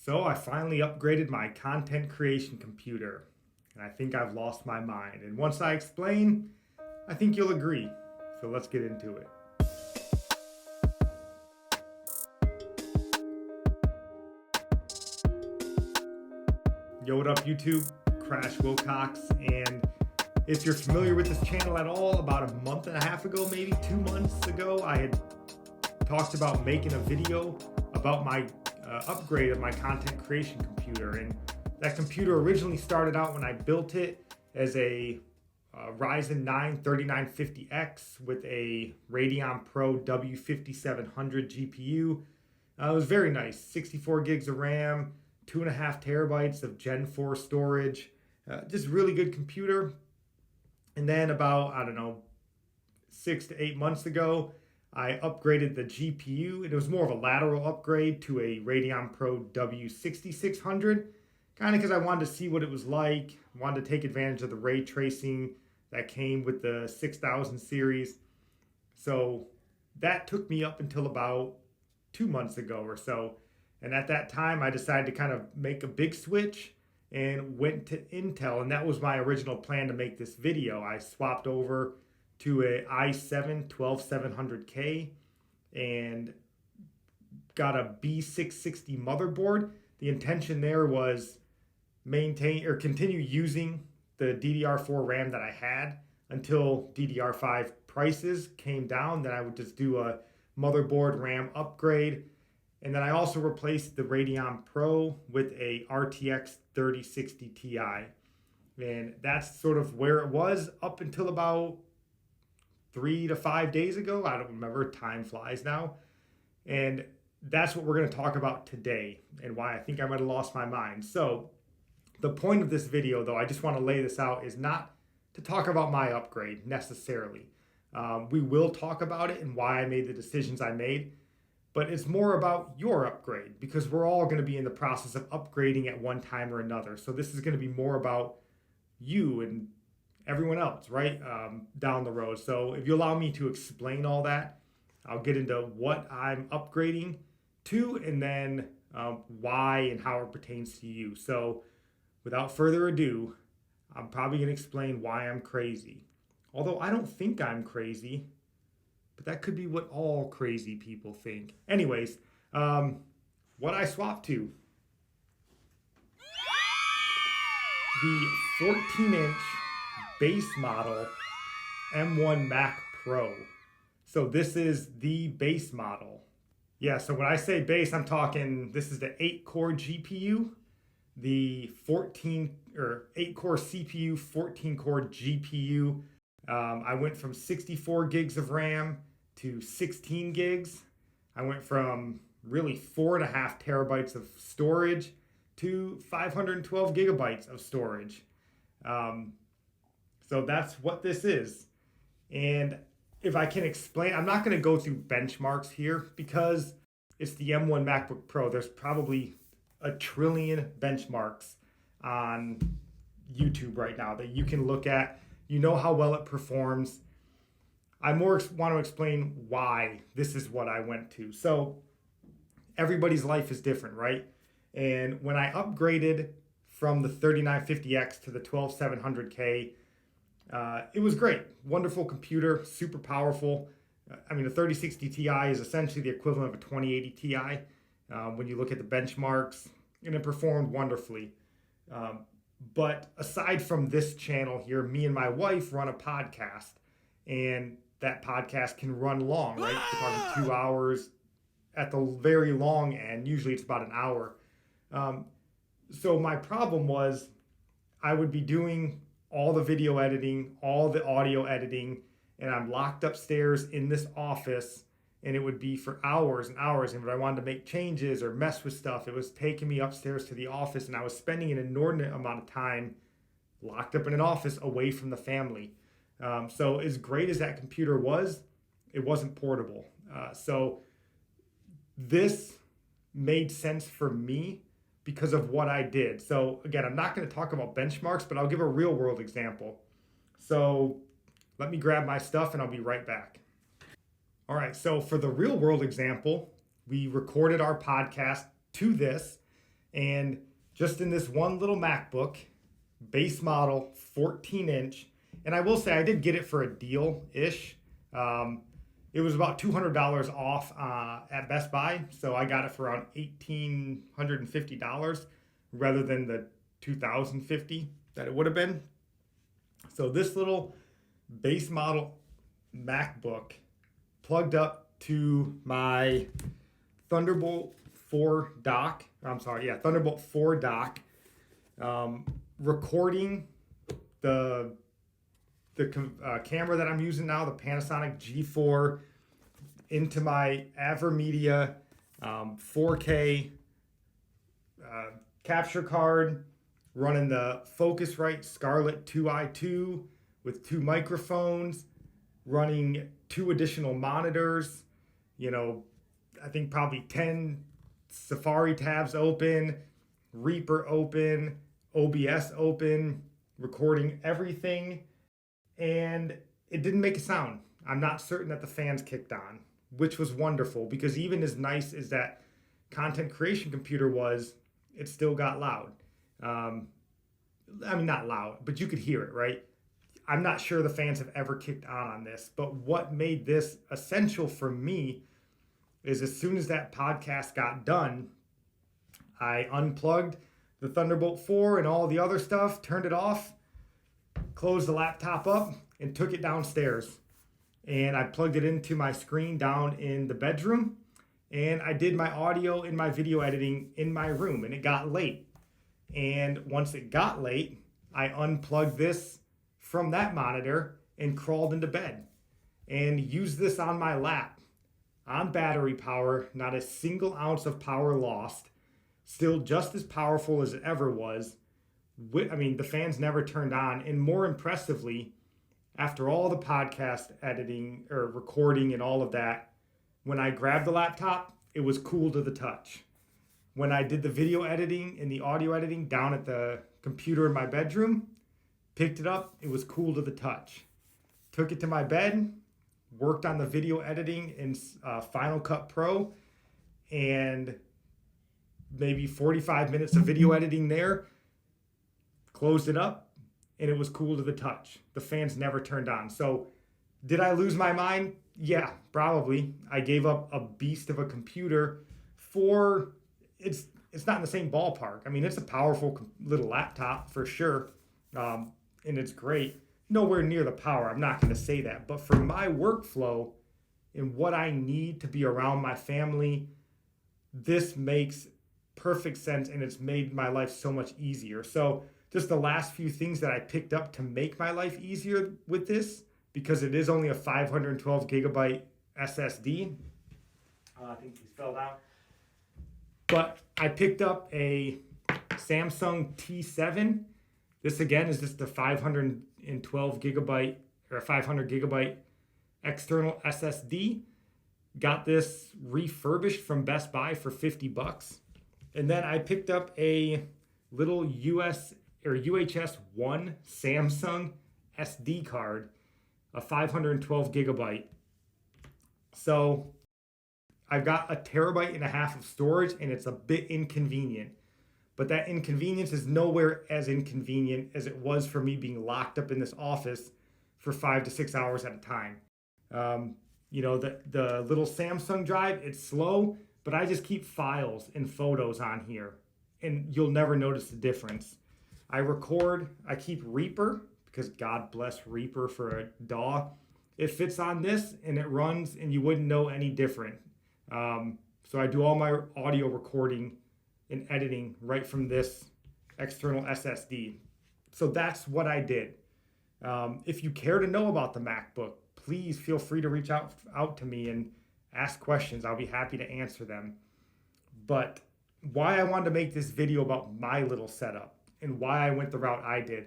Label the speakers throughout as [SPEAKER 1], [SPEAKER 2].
[SPEAKER 1] So I finally upgraded my content creation computer, and I think I've lost my mind. And once I explain, I think you'll agree. So let's get into it. Yo, what up YouTube? Crash Wilcox, and if you're familiar with this channel at all, about a month and a half ago, maybe 2 months ago, I had talked about making a video about my upgrade of my content creation computer. And that computer originally started out when I built it as a Ryzen 9 3950X with a Radeon Pro W5700 GPU. It was very nice, 64 gigs of RAM, 2.5 terabytes of Gen 4 storage, just really good computer. And then about, 6 to 8 months ago, I upgraded the GPU, and it was more of a lateral upgrade to a Radeon Pro W6600, kind of because I wanted to see what it was like, wanted to take advantage of the ray tracing that came with the 6000 series. So that took me up until about 2 months ago or so. And at that time, I decided to kind of make a big switch and went to Intel. And that was my original plan to make this video. I swapped over to a i7 12700K and got a B660 motherboard. The intention there was maintain or continue using the DDR4 RAM that I had until DDR5 prices came down. Then I would just do a motherboard RAM upgrade. And then I also replaced the Radeon Pro with a RTX 3060 Ti. And that's sort of where it was up until about 3 to 5 days ago. I don't remember, time flies now. And that's what we're going to talk about today and why I think I might have lost my mind. So the point of this video, though, I just want to lay this out, is not to talk about my upgrade necessarily. We will talk about it and why I made the decisions I made, but it's more about your upgrade because we're all going to be in the process of upgrading at one time or another. So this is going to be more about you and everyone else, right, down the road. So if you allow me to explain all that, I'll get into what I'm upgrading to and then why and how it pertains to you. So without further ado, I'm probably going to explain why I'm crazy. Although I don't think I'm crazy, but that could be what all crazy people think. Anyways, what I swapped to, the 14-inch base model M1 Mac Pro. So this is the base model. Yeah, so when I say base, I'm talking, this is the 8-core GPU, the 8-core CPU, 14-core GPU. I went from 64 gigs of RAM to 16 gigs. I went from really 4.5 terabytes of storage to 512 gigabytes of storage. So that's what this is. And if I can explain, I'm not going to go through benchmarks here because it's the M1 MacBook Pro. There's probably a trillion benchmarks on YouTube right now that you can look at. You know how well it performs. I more want to explain why this is what I went to. So everybody's life is different, right? And when I upgraded from the 3950X to the 12700K, it was great. Wonderful computer, super powerful. The 3060 Ti is essentially the equivalent of a 2080 Ti when you look at the benchmarks, and it performed wonderfully. But aside from this channel here, me and my wife run a podcast, and that podcast can run long, right? We're talking 2 hours at the very long end. Usually it's about an hour. So my problem was I would be doing all the video editing, all the audio editing, and I'm locked upstairs in this office, and it would be for hours and hours. And when I wanted to make changes or mess with stuff, it was taking me upstairs to the office, and I was spending an inordinate amount of time locked up in an office away from the family. So as great as that computer was, it wasn't portable. So this made sense for me because of what I did. So again, I'm not going to talk about benchmarks, but I'll give a real world example. So let me grab my stuff and I'll be right back. All right, so for the real world example, we recorded our podcast to this, And just in this one little MacBook, base model, 14-inch, and I will say I did get it for a deal-ish. It was about $200 off at Best Buy, so I got it for around $1,850 rather than the $2,050 that it would have been. So this little base model MacBook plugged up to my Thunderbolt 4 dock. Thunderbolt 4 dock. Recording the camera that I'm using now, the Panasonic G4, into my AverMedia 4K capture card, running the Focusrite Scarlett 2i2 with 2 microphones, running 2 additional monitors, I think probably 10 Safari tabs open, Reaper open, OBS open, recording everything, and it didn't make a sound. I'm not certain that the fans kicked on, which was wonderful, because even as nice as that content creation computer was, it still got loud. Not loud, but you could hear it, right? I'm not sure the fans have ever kicked on this, but what made this essential for me is as soon as that podcast got done, I unplugged the Thunderbolt 4 and all the other stuff, turned it off, closed the laptop up, and took it downstairs. And I plugged it into my screen down in the bedroom, and I did my audio and my video editing in my room, and it got late. And once it got late, I unplugged this from that monitor and crawled into bed and used this on my lap on battery power, not a single ounce of power lost, still just as powerful as it ever was. The fans never turned on, and more impressively, after all the podcast editing or recording and all of that, when I grabbed the laptop, it was cool to the touch. When I did the video editing and the audio editing down at the computer in my bedroom, picked it up, it was cool to the touch. Took it to my bed, worked on the video editing in Final Cut Pro, and maybe 45 minutes of video editing there, closed it up, and it was cool to the touch. The fans never turned on. So did I lose my mind? Yeah, probably. I gave up a beast of a computer for, it's not in the same ballpark. It's a powerful little laptop for sure, and it's great. Nowhere near the power, I'm not going to say that. But for my workflow and what I need to be around my family, this makes perfect sense, and it's made my life so much easier. So just the last few things that I picked up to make my life easier with this, because it is only a 512 gigabyte SSD. I think you spelled out. But I picked up a Samsung T7. This again is just the 512 gigabyte or 500 gigabyte external SSD. Got this refurbished from Best Buy for $50. And then I picked up a little UHS 1 Samsung SD card, a 512 gigabyte. So I've got 1.5 terabytes of storage, and it's a bit inconvenient. But that inconvenience is nowhere as inconvenient as it was for me being locked up in this office for 5 to 6 hours at a time. The little Samsung drive, it's slow, but I just keep files and photos on here, and you'll never notice the difference. I keep Reaper, because God bless Reaper for a DAW. It fits on this, and it runs, and you wouldn't know any different. So I do all my audio recording and editing right from this external SSD. So that's what I did. If you care to know about the MacBook, please feel free to reach out to me and ask questions. I'll be happy to answer them. But why I wanted to make this video about my little setup and why I went the route I did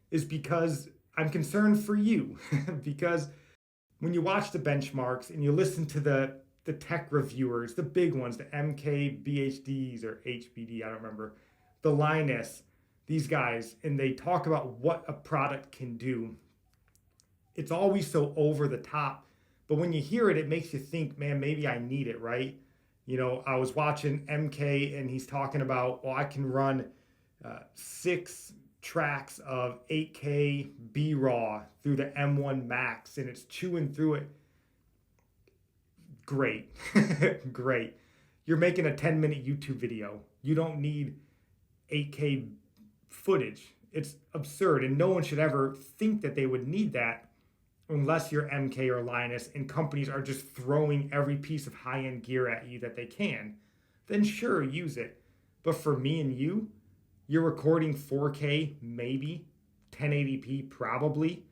[SPEAKER 1] is because I'm concerned for you. Because when you watch the benchmarks and you listen to the tech reviewers, the big ones, the MKBHDs or HBD, I don't remember, the Linus, these guys, and they talk about what a product can do, it's always so over the top. But when you hear it, it makes you think, man, maybe I need it, right? I was watching MK and he's talking about, well, I can run 6 tracks of 8K B-RAW through the M1 Max and it's chewing through it. Great. Great. You're making a 10-minute YouTube video. You don't need 8K footage. It's absurd, and no one should ever think that they would need that unless you're MK or Linus and companies are just throwing every piece of high-end gear at you that they can. Then sure, use it. But for me and you, you're recording 4K, maybe, 1080p probably,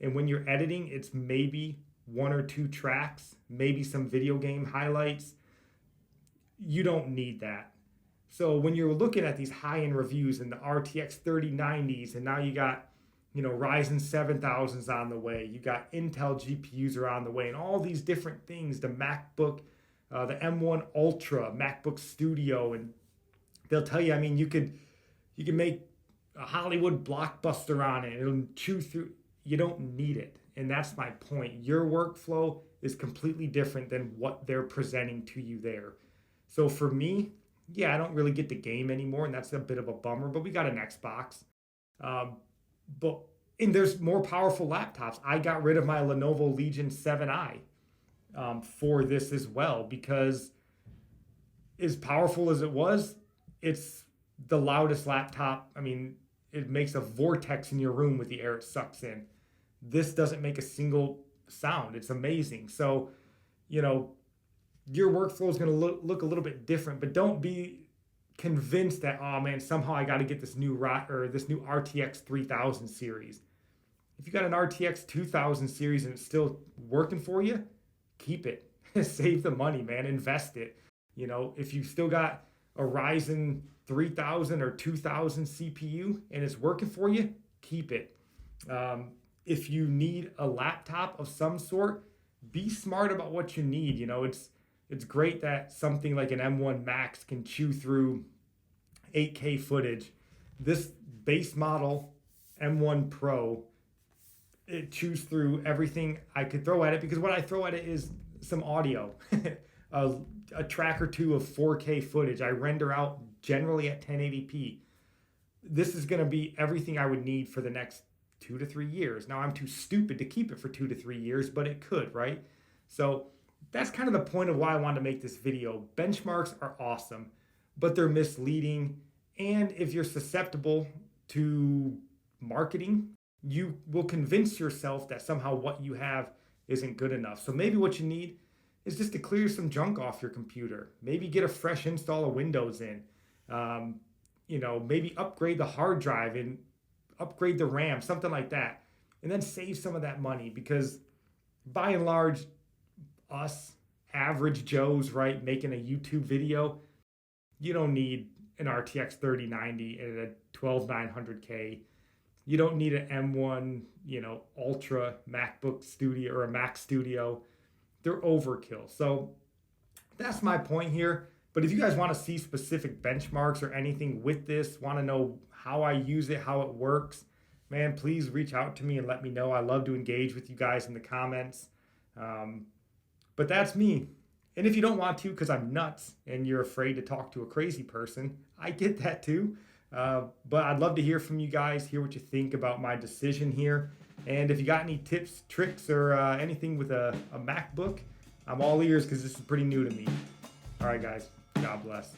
[SPEAKER 1] and when you're editing, it's maybe 1 or 2 tracks, maybe some video game highlights. You don't need that. So when you're looking at these high-end reviews and the RTX 3090s, and now you got, Ryzen 7000s on the way, you got Intel GPUs are on the way, and all these different things, the MacBook, the M1 Ultra, MacBook Studio, and they'll tell you, you can make a Hollywood blockbuster on it. It'll chew through. You don't need it. And that's my point. Your workflow is completely different than what they're presenting to you there. So for me, yeah, I don't really get the game anymore, and that's a bit of a bummer, but we got an Xbox. And there's more powerful laptops. I got rid of my Lenovo Legion 7i for this as well, because as powerful as it was, it's the loudest laptop. It makes a vortex in your room with the air it sucks in. This doesn't make a single sound. It's amazing. So, your workflow is going to look a little bit different, but don't be convinced that, oh man, somehow I got to get this new RTX 3000 series. If you got an RTX 2000 series and it's still working for you, keep it. Save the money, man. Invest it. If you still got a Ryzen 3000 or 2000 CPU and it's working for you, keep it. If you need a laptop of some sort, be smart about what you need. It's great that something like an M1 Max can chew through 8K footage. This base model M1 Pro, it chews through everything I could throw at it, because what I throw at it is some audio, a track or two of 4K footage. I render out generally at 1080p. This is going to be everything I would need for the next 2 to 3 years. Now, I'm too stupid to keep it for 2 to 3 years, but it could, right? So that's kind of the point of why I wanted to make this video. Benchmarks are awesome, but they're misleading. And if you're susceptible to marketing, you will convince yourself that somehow what you have isn't good enough. So maybe what you need is just to clear some junk off your computer. Maybe get a fresh install of Windows in. Maybe upgrade the hard drive and upgrade the RAM, something like that. And then save some of that money, because by and large, us average Joes, right, making a YouTube video, you don't need an RTX 3090 and a 12900K. You don't need an M1, Ultra MacBook Studio or a Mac Studio. They're overkill. So that's my point here. But if you guys want to see specific benchmarks or anything with this, want to know how I use it, how it works, man, please reach out to me and let me know. I love to engage with you guys in the comments. But that's me. And if you don't want to, because I'm nuts and you're afraid to talk to a crazy person, I get that too. But I'd love to hear from you guys, hear what you think about my decision here. And if you got any tips, tricks, or anything with a MacBook, I'm all ears, because this is pretty new to me. All right, guys. God bless.